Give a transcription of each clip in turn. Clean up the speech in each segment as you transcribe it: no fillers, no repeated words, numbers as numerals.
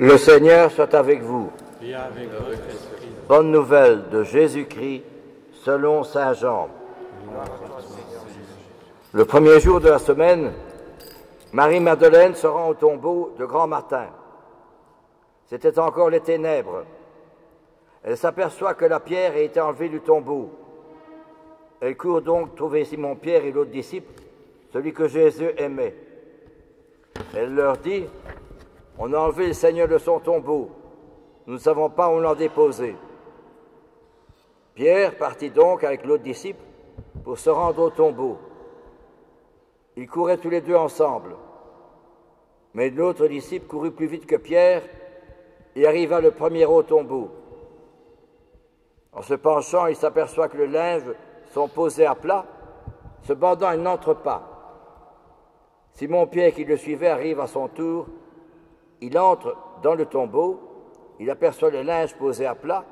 Le Seigneur soit avec vous. Et avec votre esprit. Bonne nouvelle de Jésus-Christ selon saint Jean. Le premier jour de la semaine, Marie-Madeleine se rend au tombeau de grand matin. C'était encore les ténèbres. Elle s'aperçoit que la pierre a été enlevée du tombeau. Elle court donc trouver Simon-Pierre et l'autre disciple, celui que Jésus aimait. Elle leur dit: « On a enlevé le Seigneur de son tombeau. Nous ne savons pas où on l'a déposé. » Pierre partit donc avec l'autre disciple pour se rendre au tombeau. Ils couraient tous les deux ensemble. Mais l'autre disciple courut plus vite que Pierre et arriva le premier au tombeau. En se penchant, il s'aperçoit que les linges sont posés à plat. Cependant, il n'entre pas. Simon-Pierre, qui le suivait, arrive à son tour. Il entre dans le tombeau. Il aperçoit les linges posés à plat,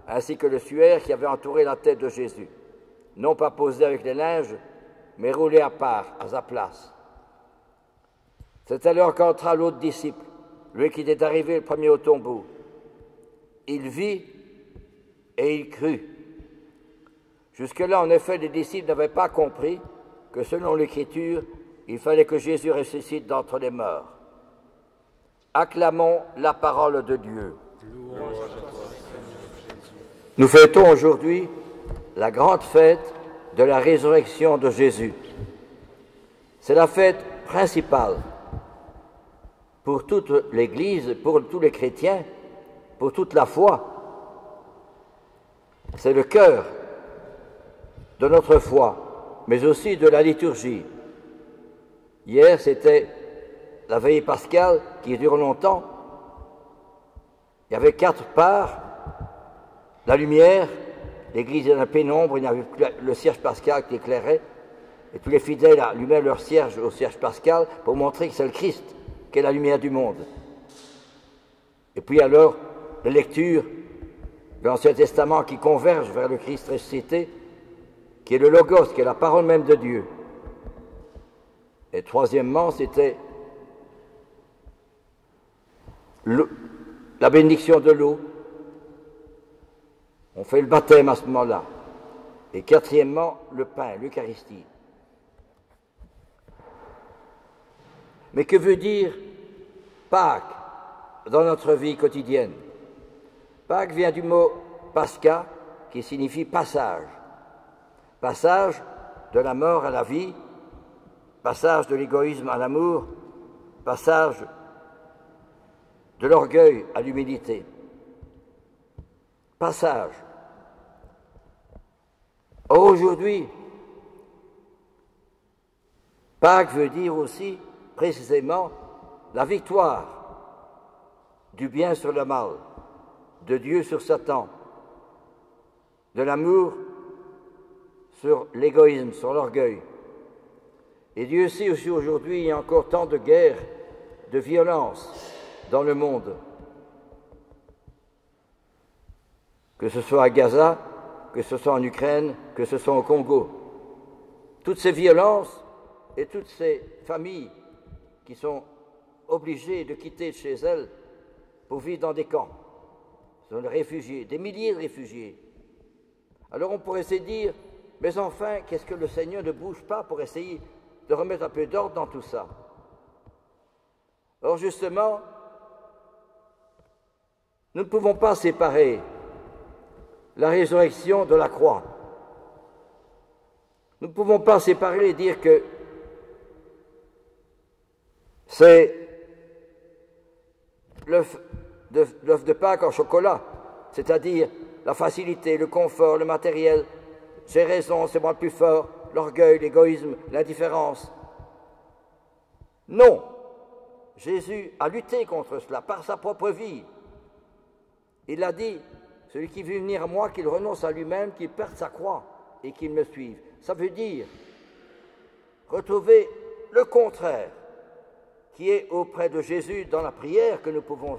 ainsi que le suaire qui avait entouré la tête de Jésus. Non pas posé avec les linges, mais roulé à part, à sa place. C'est alors qu'entra l'autre disciple, lui qui était arrivé le premier au tombeau. Il vit et il crut. Jusque-là, en effet, les disciples n'avaient pas compris que selon l'Écriture, il fallait que Jésus ressuscite d'entre les morts. Acclamons la parole de Dieu. Nous fêtons aujourd'hui la grande fête de la résurrection de Jésus. C'est la fête principale pour toute l'Église, pour tous les chrétiens, pour toute la foi. C'est le cœur de notre foi, mais aussi de la liturgie. Hier, c'était la veillée pascale qui dure longtemps. Il y avait 4 parts: la lumière, l'église dans la pénombre, il y avait plus le cierge pascal qui éclairait, et tous les fidèles allumaient leur cierge au cierge pascal pour montrer que c'est le Christ qui est la lumière du monde. Et puis alors, la lecture de l'Ancien Testament qui converge vers le Christ ressuscité, qui est le Logos, qui est la parole même de Dieu. Et troisièmement, c'était la bénédiction de l'eau. On fait le baptême à ce moment-là. Et quatrièmement, le pain, l'Eucharistie. Mais que veut dire Pâques dans notre vie quotidienne? Pâques vient du mot pascha, qui signifie passage. Passage de la mort à la vie, passage de l'égoïsme à l'amour, passage de l'orgueil à l'humilité. Passage. Or aujourd'hui, Pâques veut dire aussi précisément la victoire du bien sur le mal, de Dieu sur Satan, de l'amour sur l'égoïsme, sur l'orgueil. Et Dieu sait aussi aujourd'hui, il y a encore tant de guerres, de violences dans le monde. Que ce soit à Gaza, que ce soit en Ukraine, que ce soit au Congo. Toutes ces violences et toutes ces familles qui sont obligées de quitter chez elles pour vivre dans des camps. Ce sont des réfugiés, des milliers de réfugiés. Alors on pourrait se dire, mais enfin, qu'est-ce que le Seigneur ne bouge pas pour essayer de remettre un peu d'ordre dans tout ça? Or justement, nous ne pouvons pas séparer la résurrection de la croix. Nous ne pouvons pas séparer et dire que c'est l'œuf de Pâques en chocolat, c'est-à-dire la facilité, le confort, le matériel. J'ai raison, c'est moi le plus fort, l'orgueil, l'égoïsme, l'indifférence. Non, Jésus a lutté contre cela par sa propre vie. Il a dit: celui qui veut venir à moi, qu'il renonce à lui-même, qu'il perde sa croix et qu'il me suive. Ça veut dire retrouver le contraire qui est auprès de Jésus dans la prière que nous pouvons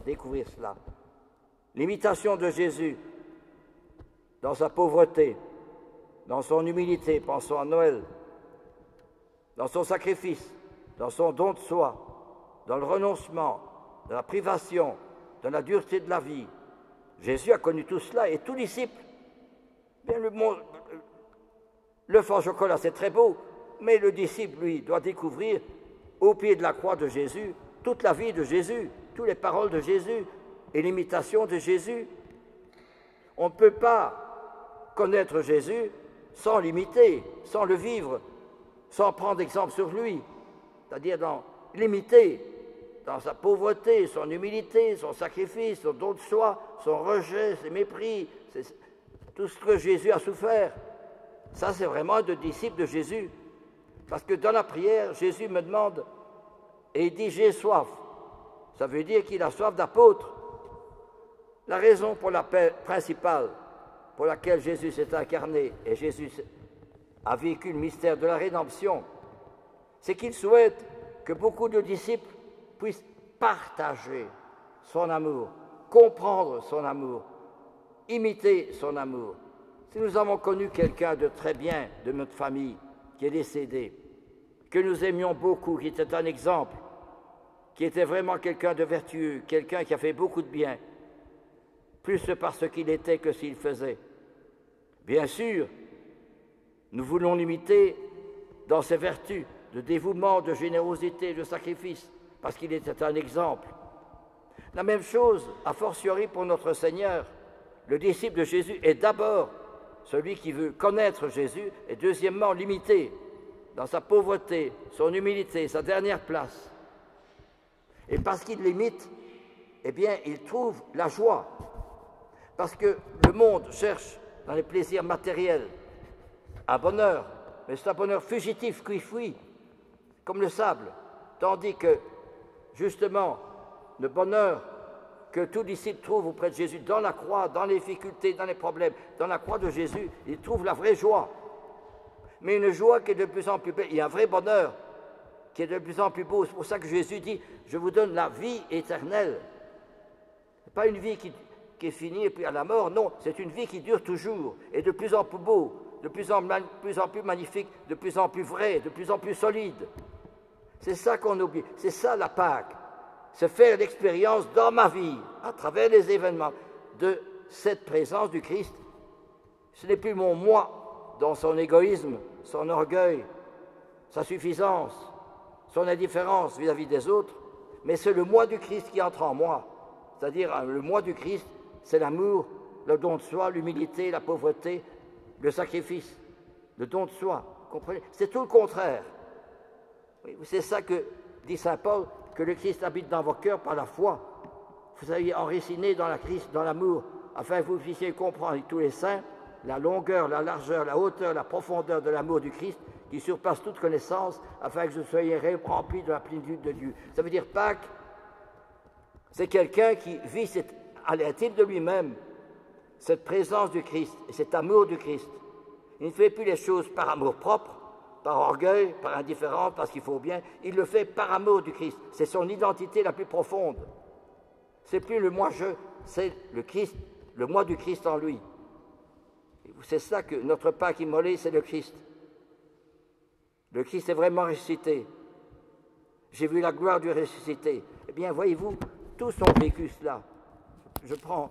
découvrir cela. L'imitation de Jésus dans sa pauvreté, dans son humilité, pensons à Noël, dans son sacrifice, dans son don de soi, dans le renoncement, dans la privation, dans la dureté de la vie. Jésus a connu tout cela et tout disciple. Bien, l'œuf en chocolat, c'est très beau, mais le disciple, lui, doit découvrir au pied de la croix de Jésus toute la vie de Jésus, toutes les paroles de Jésus et l'imitation de Jésus. On ne peut pas connaître Jésus sans l'imiter, sans le vivre, sans prendre exemple sur lui, c'est-à-dire dans l'imiter, dans sa pauvreté, son humilité, son sacrifice, son don de soi, son rejet, ses mépris, tout ce que Jésus a souffert. Ça, c'est vraiment un disciple de Jésus. Parce que dans la prière, Jésus me demande, et il dit « j'ai soif ». Ça veut dire qu'il a soif d'apôtre. La raison principale pour laquelle Jésus s'est incarné et Jésus a vécu le mystère de la rédemption, c'est qu'il souhaite que beaucoup de disciples puissent partager son amour, comprendre son amour, imiter son amour. Si nous avons connu quelqu'un de très bien de notre famille qui est décédé, que nous aimions beaucoup, qui était un exemple, qui était vraiment quelqu'un de vertueux, quelqu'un qui a fait beaucoup de bien, plus par ce qu'il était que s'il faisait. Bien sûr, nous voulons l'imiter dans ses vertus de dévouement, de générosité, de sacrifice, parce qu'il était un exemple. La même chose, a fortiori pour notre Seigneur. Le disciple de Jésus est d'abord celui qui veut connaître Jésus et deuxièmement l'imiter dans sa pauvreté, son humilité, sa dernière place. Et parce qu'il l'imite, eh bien, il trouve la joie. Parce que le monde cherche dans les plaisirs matériels un bonheur, mais c'est un bonheur fugitif qui fuit, comme le sable. Tandis que, justement, le bonheur que tout disciple trouve auprès de Jésus dans la croix, dans les difficultés, dans les problèmes, dans la croix de Jésus, il trouve la vraie joie. Mais une joie qui est de plus en plus belle. Il y a un vrai bonheur qui est de plus en plus beau. C'est pour ça que Jésus dit « Je vous donne la vie éternelle ». Ce n'est pas une vie qui est finie et puis à la mort, non. C'est une vie qui dure toujours et de plus en plus beau, de plus en plus magnifique, de plus en plus vrai, de plus en plus solide. C'est ça qu'on oublie. C'est ça la Pâque. C'est faire l'expérience dans ma vie, à travers les événements, de cette présence du Christ. Ce n'est plus mon moi dans son égoïsme, son orgueil, sa suffisance, son indifférence vis-à-vis des autres, mais c'est le moi du Christ qui entre en moi. C'est-à-dire, le moi du Christ, c'est l'amour, le don de soi, l'humilité, la pauvreté, le sacrifice, le don de soi. Comprenez ? C'est tout le contraire. C'est ça que dit saint Paul, que le Christ habite dans vos cœurs par la foi. Vous soyez enracinés dans la Christ, dans l'amour, afin que vous puissiez comprendre avec tous les saints la longueur, la largeur, la hauteur, la profondeur de l'amour du Christ qui surpasse toute connaissance, afin que vous soyez remplis de la plénitude de Dieu. Ça veut dire Pâques, c'est quelqu'un qui vit à l'intime de lui-même cette présence du Christ et cet amour du Christ. Il ne fait plus les choses par amour propre, par orgueil, par indifférence, parce qu'il faut bien. Il le fait par amour du Christ. C'est son identité la plus profonde. C'est plus le moi-je, c'est le Christ, le moi du Christ en lui. C'est ça que notre Pâque immolée, c'est le Christ. Le Christ est vraiment ressuscité. J'ai vu la gloire du ressuscité. Eh bien, voyez-vous, tous ont vécu cela. Je prends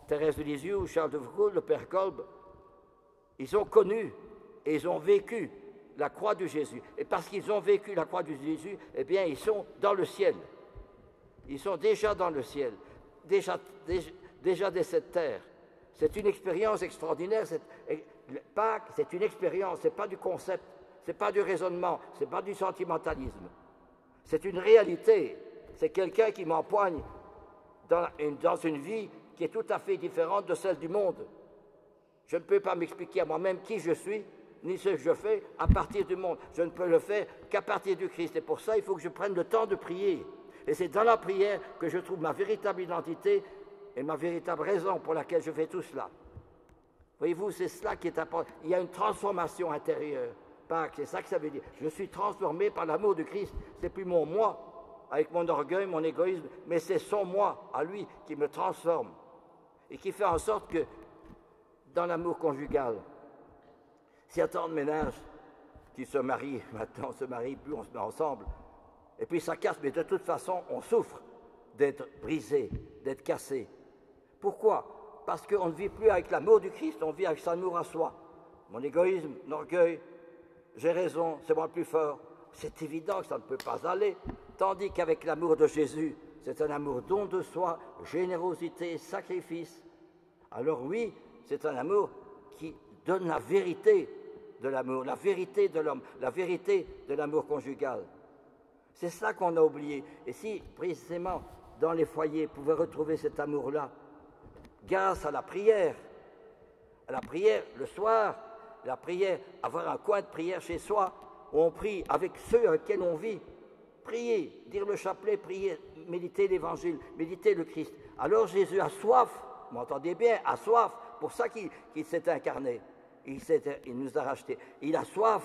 Thérèse de Lisieux, Charles de Foucault, le Père Kolb. Ils ont connu et ils ont vécu la croix de Jésus. Et parce qu'ils ont vécu la croix de Jésus, eh bien, ils sont dans le ciel. Ils sont déjà dans le ciel, déjà dès cette terre. C'est une expérience extraordinaire. Pâques, c'est une expérience, ce n'est pas du concept, ce n'est pas du raisonnement, ce n'est pas du sentimentalisme. C'est une réalité. C'est quelqu'un qui m'empoigne dans une vie qui est tout à fait différente de celle du monde. Je ne peux pas m'expliquer à moi-même qui je suis, ni ce que je fais à partir du monde. Je ne peux le faire qu'à partir du Christ. Et pour ça, il faut que je prenne le temps de prier. Et c'est dans la prière que je trouve ma véritable identité et ma véritable raison pour laquelle je fais tout cela. Voyez-vous, c'est cela qui est important. Il y a une transformation intérieure. Pâques, c'est ça que ça veut dire. Je suis transformé par l'amour de Christ. Ce n'est plus mon moi, avec mon orgueil, mon égoïsme, mais c'est son moi, à lui, qui me transforme. Et qui fait en sorte que, dans l'amour conjugal, s'il y a tant de ménages qui se marient, maintenant on se marie plus, on se met ensemble, et puis ça casse, mais de toute façon, on souffre d'être brisé, d'être cassé. Pourquoi? Parce qu'on ne vit plus avec l'amour du Christ, on vit avec son amour à soi. Mon égoïsme, mon orgueil, j'ai raison, c'est moi le plus fort. C'est évident que ça ne peut pas aller. Tandis qu'avec l'amour de Jésus, c'est un amour don de soi, générosité, sacrifice. Alors oui, c'est un amour qui donne la vérité de l'amour, la vérité de l'homme, la vérité de l'amour conjugal. C'est ça qu'on a oublié. Et si, précisément, dans les foyers, vous pouvez retrouver cet amour-là, grâce à la prière le soir, la prière, avoir un coin de prière chez soi, où on prie avec ceux avec lesquels on vit, prier, dire le chapelet, prier, méditer l'évangile, méditer le Christ. Alors Jésus a soif, vous m'entendez bien, a soif, pour ça qu'il s'est incarné, il nous a rachetés. Il a soif.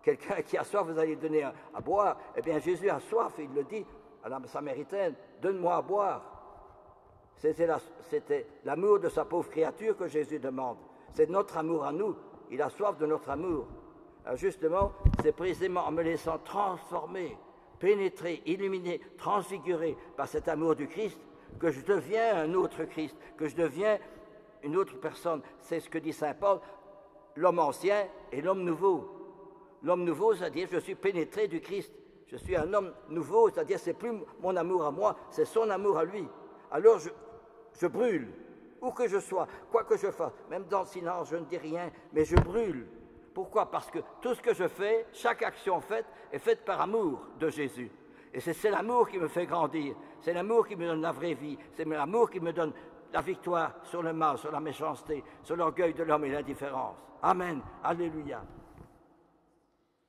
Quelqu'un qui a soif, vous allez donner à boire. Eh bien, Jésus a soif, il le dit à la Samaritaine, donne-moi à boire. C'était l'amour de sa pauvre créature que Jésus demande. C'est notre amour à nous. Il a soif de notre amour. Alors justement, c'est précisément en me laissant transformer, pénétrer, illuminer, transfigurer par cet amour du Christ que je deviens un autre Christ, que je deviens une autre personne. C'est ce que dit saint Paul, l'homme ancien et l'homme nouveau. L'homme nouveau, c'est-à-dire je suis pénétré du Christ. Je suis un homme nouveau, c'est-à-dire c'est plus mon amour à moi, c'est son amour à lui. Alors je brûle, où que je sois, quoi que je fasse, même dans le silence, je ne dis rien, mais je brûle. Pourquoi? Parce que tout ce que je fais, chaque action faite, est faite par amour de Jésus. Et c'est l'amour qui me fait grandir, c'est l'amour qui me donne la vraie vie, c'est l'amour qui me donne la victoire sur le mal, sur la méchanceté, sur l'orgueil de l'homme et l'indifférence. Amen, alléluia.